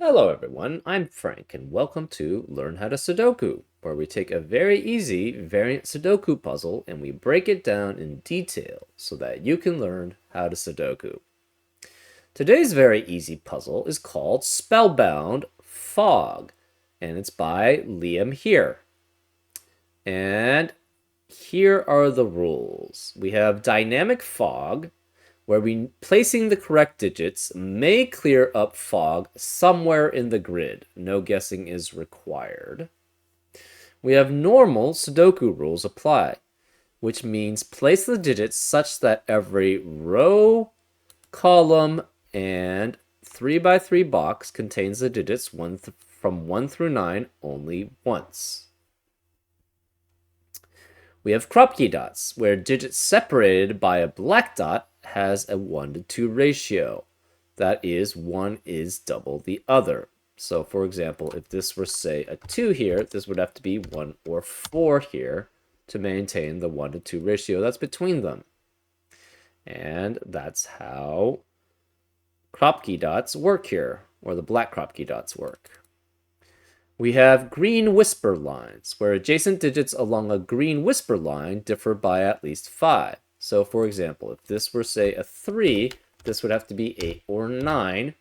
Hello everyone, I'm Frank and welcome to Learn How to Sudoku, where we take a very easy variant Sudoku puzzle and we break it down in detail so that you can learn how to Sudoku. Today's very easy puzzle is called Spellbound Fog, and it's by Liam here. And here are the rules. We have dynamic fog, where we placing the correct digits may clear up fog somewhere in the grid. No guessing is required. We have normal Sudoku rules apply, which means place the digits such that every row, column, and 3 by 3 box contains the digits from 1 through 9 only once. We have Kropki dots, where digits separated by a black dot has a 1 to 2 ratio. That is, one is double the other. So, for example, if this were, say, a 2 here, this would have to be 1 or 4 here to maintain the 1 to 2 ratio that's between them. And that's how Kropki dots work here, or the black Kropki dots work. We have green whisper lines, where adjacent digits along a green whisper line differ by at least 5. So, for example, if this were, say, a 3, this would have to be 8 or 9,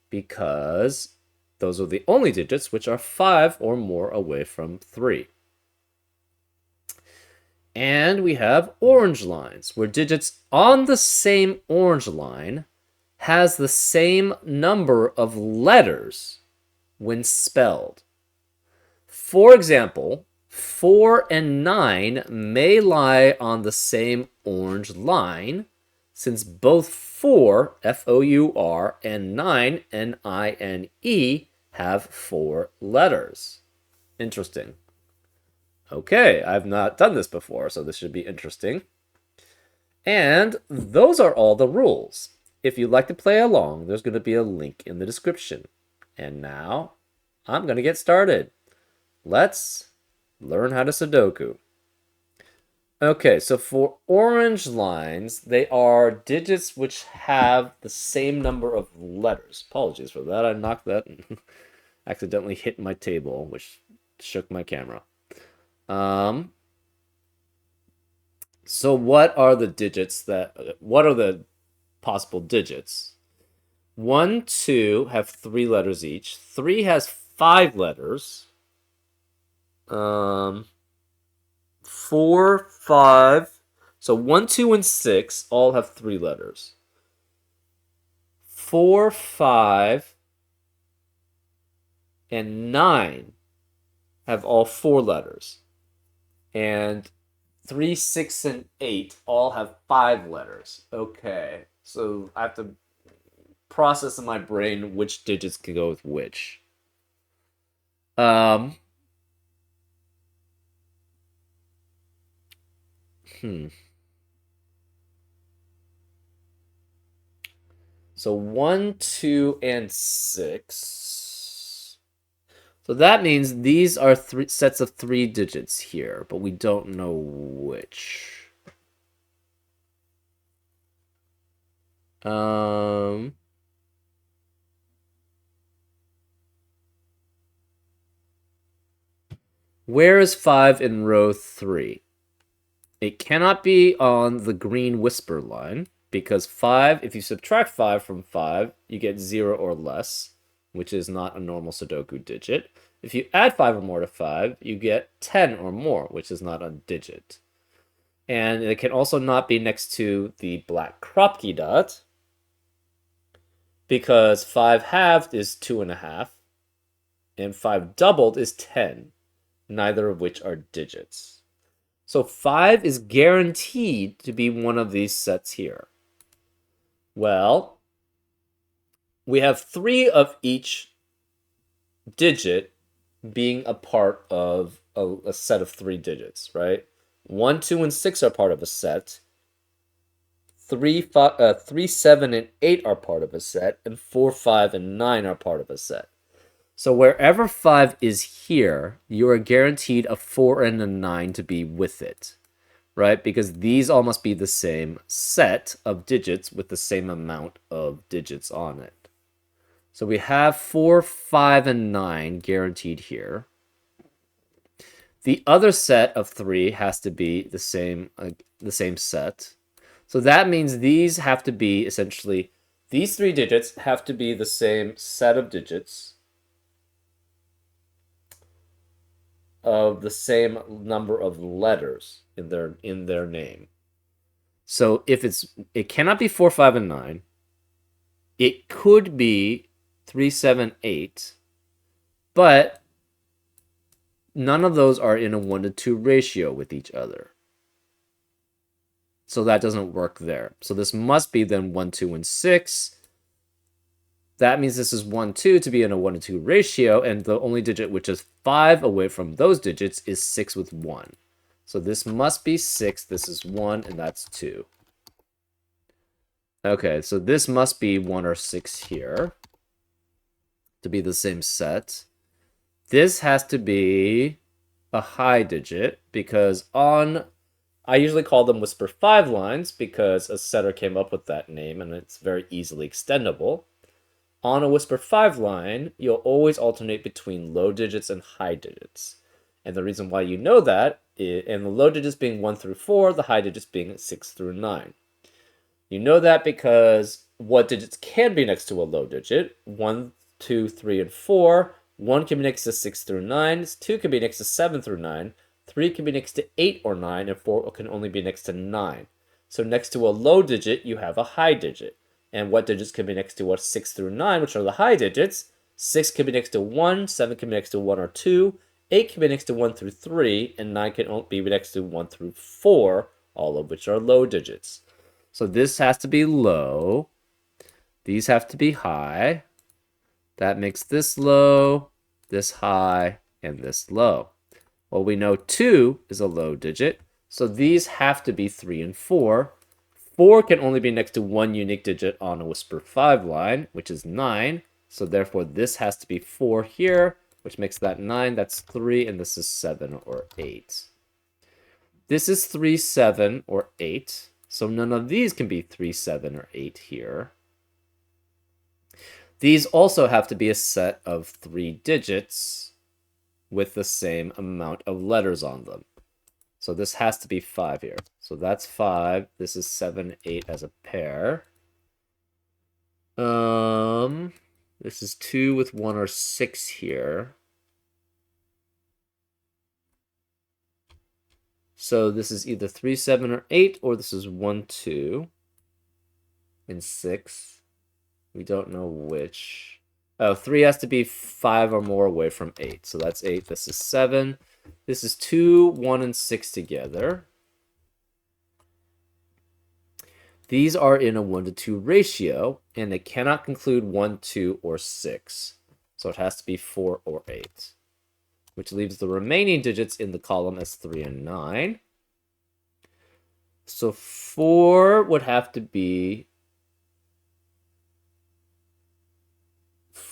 because those are the only digits which are 5 or more away from 3. And we have orange lines, where digits on the same orange line has the same number of letters when spelled. For example, 4 and 9 may lie on the same orange line, since both 4, F-O-U-R, and 9, N-I-N-E, have 4 letters. Interesting. Okay, I've not done this before, so this should be interesting. And those are all the rules. If you'd like to play along, there's going to be a link in the description. And now, I'm going to get started. Let's learn how to Sudoku. Okay, so for orange lines, they are digits which have the same number of letters. Apologies for that. I knocked that and accidentally hit my table, which shook my camera. So what are the possible digits? 1, 2 have 3 letters each. 3 has 5 letters. 4, 5. So 1, 2, and 6 all have 3 letters. 4, 5, and 9 have all 4 letters. And 3, 6, and 8 all have 5 letters. Okay, so I have to process in my brain which digits can go with which. So 1, 2, and 6. So that means these are 3 sets of 3 digits here, but we don't know which. Where is 5 in row 3? It cannot be on the green whisper line, because 5, if you subtract 5 from 5, you get 0 or less, which is not a normal Sudoku digit. If you add 5 or more to 5, you get 10 or more, which is not a digit. And it can also not be next to the black Kropki dot, because 5 halved is 2.5, and 5 doubled is 10, neither of which are digits. So 5 is guaranteed to be one of these sets here. Well, we have 3 of each digit being a part of a set of 3 digits, right? 1, 2, and 6 are part of a set. 3, 7, and 8 are part of a set, and 4, 5, and 9 are part of a set. So wherever 5 is here, you are guaranteed a 4 and a 9 to be with it, right? Because these all must be the same set of digits with the same amount of digits on it. So we have 4, 5, and 9 guaranteed here. The other set of 3 has to be the same set. So that means these have to be essentially, these 3 digits have to be the same set of digits of the same number of letters in their name. So if it cannot be 4, 5, and 9. It could be 3, 7, 8, but none of those are in a 1-to-2 ratio with each other. So that doesn't work there. So this must be then 1, 2, and 6. That means this is 1, 2 to be in a 1-to-2 ratio, and the only digit which is 5 away from those digits is 6 with 1. So this must be 6, this is 1, and that's 2. Okay, so this must be 1 or 6 here to be the same set. This has to be a high digit because I usually call them Whisper 5 lines because a setter came up with that name and it's very easily extendable. On a Whisper 5 line, you'll always alternate between low digits and high digits. And the reason why you know that, and the low digits being 1 through 4, the high digits being 6 through 9. You know that because what digits can be next to a low digit? 1, 2, 3, and 4. 1 can be next to 6 through 9. 2 can be next to 7 through 9. 3 can be next to 8 or 9. And 4 can only be next to 9. So next to a low digit, you have a high digit. And what digits can be next to what? 6 through 9, which are the high digits. 6 can be next to 1. 7 can be next to 1 or 2. 8 can be next to 1 through 3. And 9 can be next to 1 through 4, all of which are low digits. So this has to be low. These have to be high. That makes this low, this high, and this low. Well, we know 2 is a low digit, so these have to be 3 and 4. 4 can only be next to one unique digit on a Whisper 5 line, which is 9. So therefore, this has to be 4 here, which makes that 9. That's 3, and this is 7 or 8. This is 3, 7, or 8. So none of these can be 3, 7, or 8 here. These also have to be a set of 3 digits with the same amount of letters on them. So this has to be 5 here. So that's 5. This is 7, 8 as a pair. This is 2 with 1 or 6 here. So this is either 3, 7, or 8, or this is 1, 2, and 6. We don't know which. Oh, 3 has to be 5 or more away from 8. So that's 8. This is 7. This is 2, 1, and 6 together. These are in a 1-to-2 ratio, and they cannot conclude 1, 2, or 6. So it has to be 4 or 8. Which leaves the remaining digits in the column as 3 and 9. So 4 would have to be...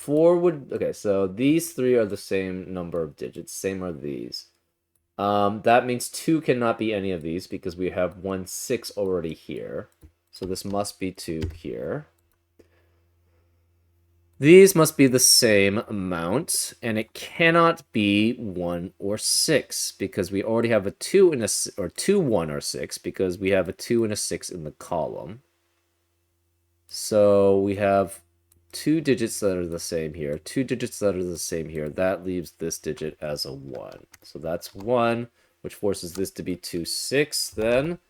Okay, so these 3 are the same number of digits. Same are these. That means 2 cannot be any of these because we have 1, 6 already here. So this must be 2 here. These must be the same amount, and it cannot be 1 or 6 because we already have a 2 and or 2, 1, or 6 because we have a 2 and a 6 in the column. So we have 2 digits that are the same here, 2 digits that are the same here. That leaves this digit as a 1. So that's 1, which forces this to be 2, 6 then.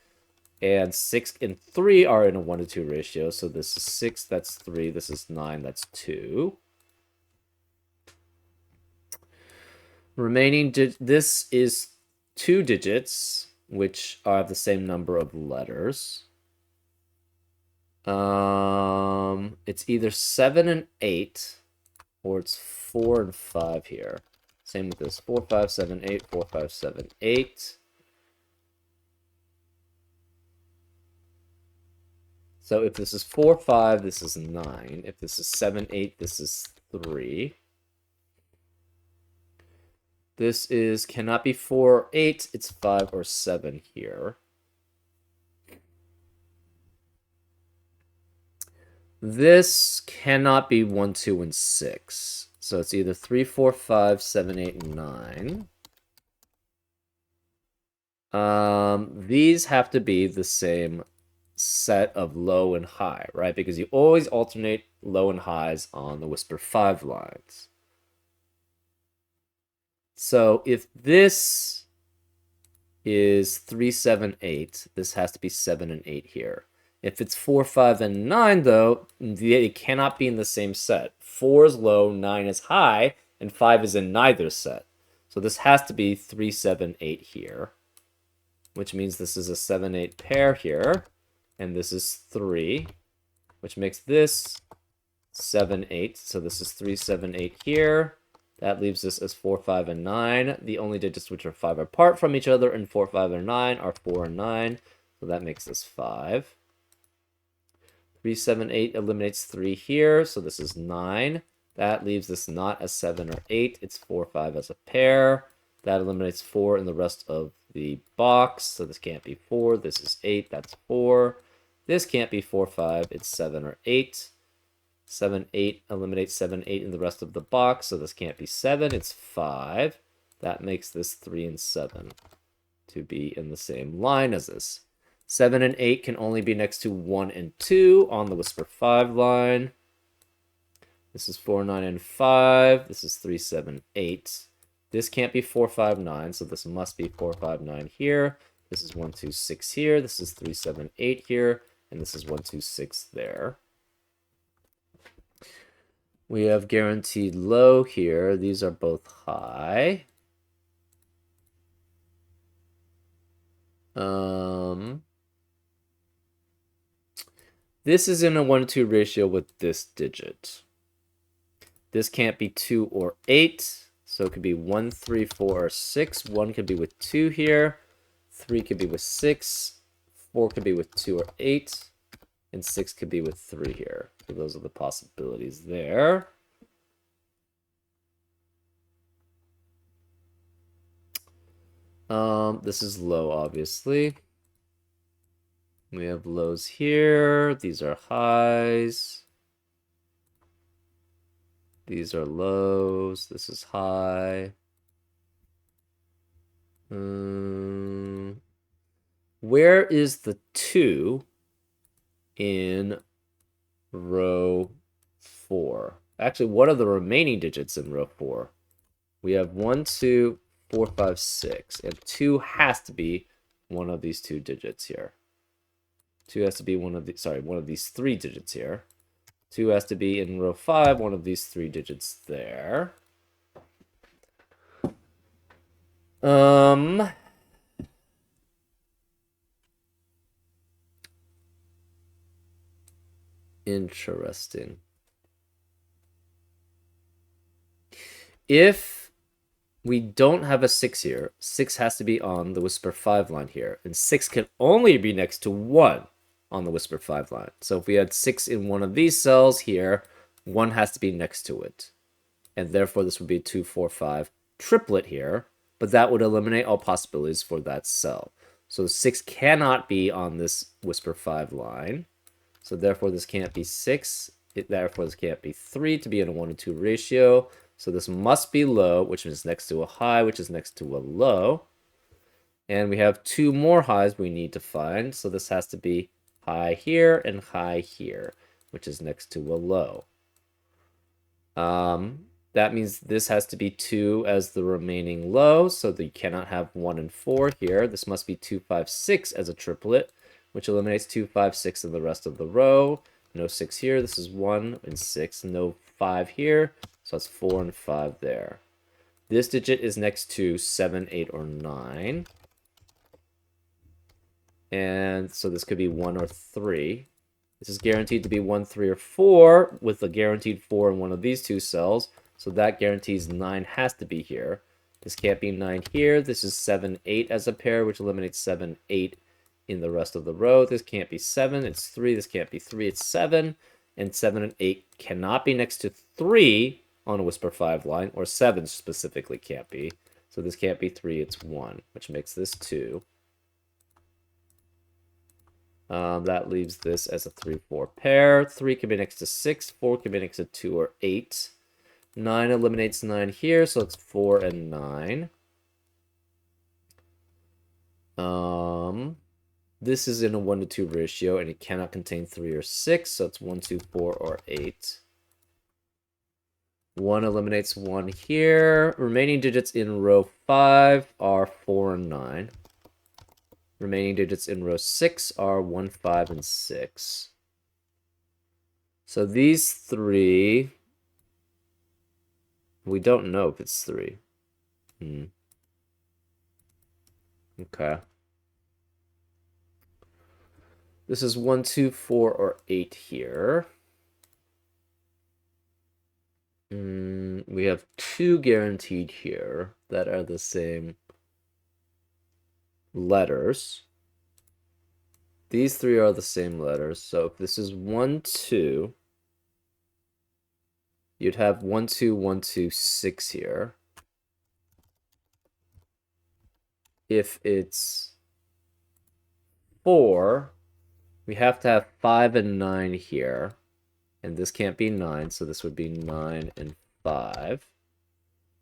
And 6 and 3 are in a 1-to-2 ratio. So this is 6, that's 3. This is 9, that's 2. Remaining, this is 2 digits, which are the same number of letters. It's either 7 and 8, or it's 4 and 5 here. Same with this, 4, 5, 7, 8, 4, 5, 7, 8. So if this is 4, 5, this is 9. If this is 7, 8, this is 3. This is cannot be 4 or 8. It's 5 or 7 here. This cannot be 1, 2, and 6. So it's either 3, 4, 5, 7, 8, and 9. These have to be the same set of low and high, right? Because you always alternate low and highs on the Whisper 5 lines. So if this is 3, 7, 8, this has to be 7 and 8 here. If it's 4, 5, and 9, though, it cannot be in the same set. 4 is low, 9 is high, and 5 is in neither set. So this has to be 3, 7, 8 here, which means this is a 7, 8 pair here, and this is 3, which makes this 7, 8. So this is 3, 7, 8 here. That leaves us as 4, 5, and 9. The only digits which are 5 apart from each other in 4, 5, and 9 are 4 and 9. So that makes this 5. 3, 7, 8 eliminates 3 here. So this is 9. That leaves this not as 7 or 8. It's 4, 5 as a pair. That eliminates 4 in the rest of the box. So this can't be 4. This is 8. That's 4. This can't be 4, 5. It's 7 or 8. 7, 8 eliminates 7, 8 in the rest of the box, so this can't be 7, it's 5. That makes this 3 and 7 to be in the same line as this. 7 and 8 can only be next to 1 and 2 on the Whisper 5 line. This is 4, 9, and 5. This is 3, 7, 8. This can't be 4, 5, 9, so this must be 4, 5, 9 here. This is 1, 2, 6 here. This is 3, 7, 8 here. And this is 1, 2, 6 there. We have guaranteed low here. These are both high. This is in a 1-2 ratio with this digit. This can't be 2 or 8. So it could be 1, 3, 4, or 6. 1 could be with 2 here. 3 could be with 6. 4 could be with 2 or 8. And 6 could be with 3 here. So those are the possibilities there. This is low, obviously. We have lows here. These are highs. These are lows. This is high. Where is the 2 in row 4? Actually, what are the remaining digits in row 4? We have 1, 2, 4, 5, 6. And 2 has to be one of these 2 digits here. 2 has to be one of these 3 digits here. 2 has to be in row 5, one of these 3 digits there. Interesting. If we don't have a 6 here, 6 has to be on the Whisper 5 line here, and 6 can only be next to 1 on the Whisper 5 line. So if we had 6 in one of these cells here, 1 has to be next to it. And therefore this would be a 2, 4, 5 triplet here, but that would eliminate all possibilities for that cell. So 6 cannot be on this Whisper 5 line. So therefore this can't be 6. Therefore this can't be 3 to be in a 1-to-2 ratio. So this must be low, which is next to a high, which is next to a low. And we have 2 more highs we need to find. So this has to be high here and high here, which is next to a low. That means this has to be 2 as the remaining low, so that you cannot have 1 and 4 here. This must be 2, 5, 6 as a triplet, which eliminates 2, 5, 6 in the rest of the row. No 6 here. This is 1 and 6. No 5 here. So that's 4 and 5 there. This digit is next to 7, 8, or 9. And so this could be 1 or 3. This is guaranteed to be 1, 3, or 4 with a guaranteed 4 in one of these 2 cells. So that guarantees 9 has to be here. This can't be 9 here. This is 7, 8 as a pair, which eliminates 7, 8 in the rest of the row. This can't be 7. It's 3. This can't be 3. It's 7. And 7 and 8 cannot be next to 3 on a Whisper 5 line, or 7 specifically can't be. So this can't be 3, it's 1, which makes this 2. That leaves this as a 3-4 pair. 3 can be next to 6. 4 can be next to 2 or 8. 9 eliminates 9 here, so it's 4 and 9. This is in a 1 to 2 ratio, and it cannot contain 3 or 6, so it's 1, 2, 4, or 8. 1 eliminates 1 here. Remaining digits in row 5 are 4 and 9. Remaining digits in row 6 are 1, 5, and 6. So these 3, we don't know if it's 3. Okay. This is 1, 2, 4, or 8 here. We have 2 guaranteed here that are the same letters. These 3 are the same letters. So if this is 1, 2, you'd have 1, 2, 1, 2, 6 here. If it's 4, we have to have 5 and 9 here. And this can't be 9, so this would be 9 and 5.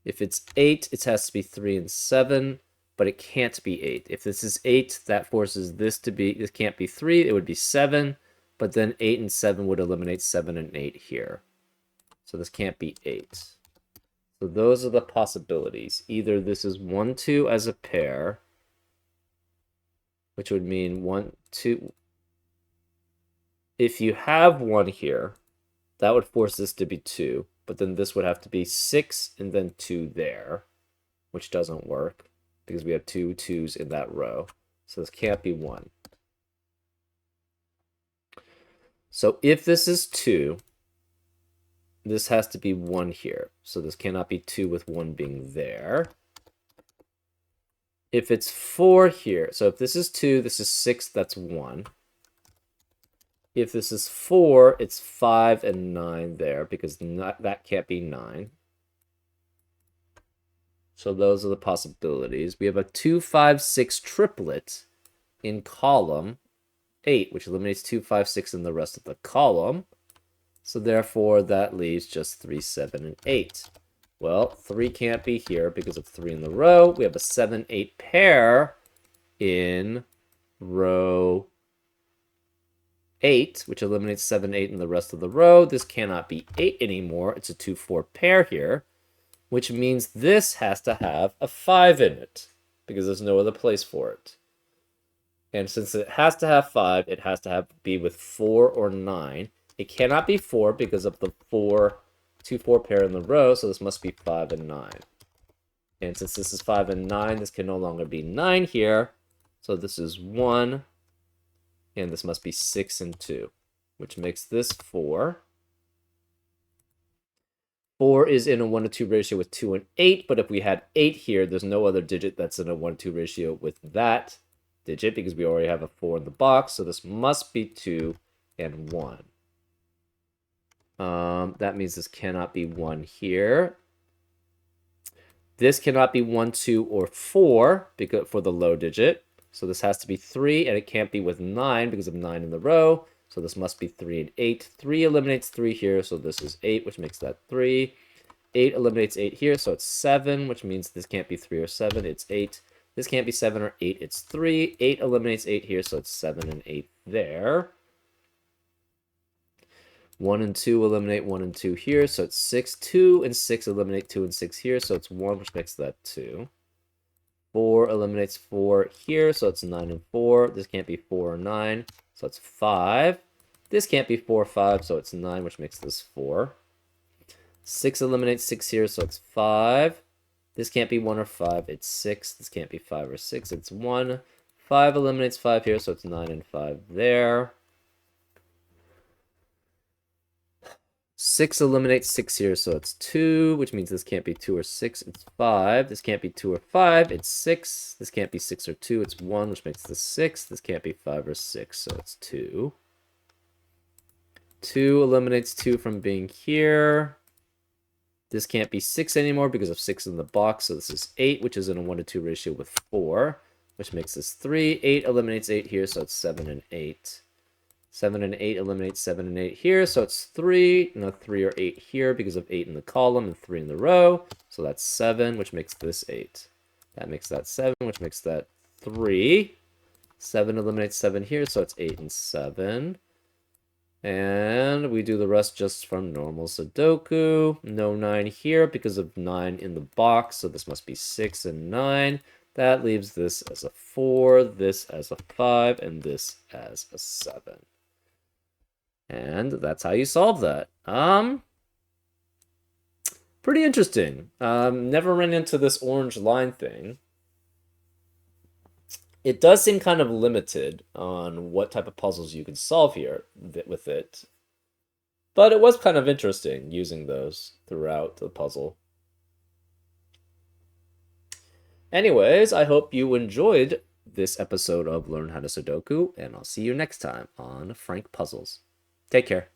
If it's 8, it has to be 3 and 7, but it can't be 8. If this is 8, that forces this to be, this can't be 3, it would be 7, but then 8 and 7 would eliminate 7 and 8 here. So this can't be 8. So those are the possibilities. Either this is 1, 2 as a pair, which would mean 1, 2. If you have 1 here, that would force this to be 2, but then this would have to be 6 and then 2 there, which doesn't work because we have 2 2s in that row. So this can't be 1. So if this is 2, this has to be 1 here. So this cannot be 2 with 1 being there. If it's 4 here, so if this is 2, this is 6, that's 1. If this is 4, it's 5 and 9 there, because that can't be 9. So those are the possibilities. We have a 2, 5, 6 triplet in column 8, which eliminates 2, 5, 6 in the rest of the column. So therefore, that leaves just 3, 7, and 8. Well, 3 can't be here because of 3 in the row. We have a 7, 8 pair in row 8, which eliminates 7, 8 in the rest of the row. This cannot be 8 anymore. It's a 2, 4 pair here, which means this has to have a 5 in it because there's no other place for it. And since it has to have 5, it has to be with 4 or 9. It cannot be 4 because of the 2, 4 pair in the row, so this must be 5 and 9. And since this is 5 and 9, this can no longer be 9 here. So this is 1. And this must be 6 and 2, which makes this 4. 4 is in a 1 to 2 ratio with 2 and 8, but if we had 8 here, there's no other digit that's in a 1 to 2 ratio with that digit because we already have a 4 in the box, so this must be 2 and 1. That means this cannot be 1 here. This cannot be 1, 2, or 4 because for the low digit. So this has to be 3, and it can't be with 9 because of 9 in the row. So this must be 3 and 8. 3 eliminates 3 here, so this is 8, which makes that 3. 8 eliminates 8 here, so it's 7, which means this can't be 3 or 7, it's 8. This can't be 7 or 8, it's 3. 8 eliminates 8 here, so it's 7 and 8 there. 1 and 2 eliminate 1 and 2 here, so it's 6. 2 and 6 eliminate 2 and 6 here, so it's 1, which makes that 2. 4 eliminates 4 here, so it's 9 and 4. This can't be 4 or 9, so it's 5. This can't be 4 or 5, so it's 9, which makes this 4. 6 eliminates 6 here, so it's 5. This can't be 1 or 5, it's 6. This can't be 5 or 6, it's 1. 5 eliminates 5 here, so it's 9 and 5 there. 6 eliminates 6 here, so it's 2, which means this can't be 2 or 6, it's 5. This can't be 2 or 5, it's 6. This can't be 6 or 2, it's 1, which makes this 6. This can't be 5 or 6, so it's 2. 2 eliminates 2 from being here. This can't be 6 anymore because of 6 in the box, so this is 8, which is in a 1 to 2 ratio with 4. which makes this 3. 8 eliminates 8 here, so it's 7 and 8. 7 and 8 eliminates 7 and 8 here, so it's 3. No 3 or 8 here because of 8 in the column and 3 in the row. So that's 7, which makes this 8. That makes that 7, which makes that 3. 7 eliminates 7 here, so it's 8 and 7. And we do the rest just from normal Sudoku. No 9 here because of 9 in the box, so this must be 6 and 9. That leaves this as a 4, this as a 5, and this as a 7. And that's how you solve that. Pretty interesting. Never ran into this orange line thing. It does seem kind of limited on what type of puzzles you can solve here with it. But it was kind of interesting using those throughout the puzzle. Anyways, I hope you enjoyed this episode of Learn How to Sudoku, and I'll see you next time on Frank Puzzles. Take care.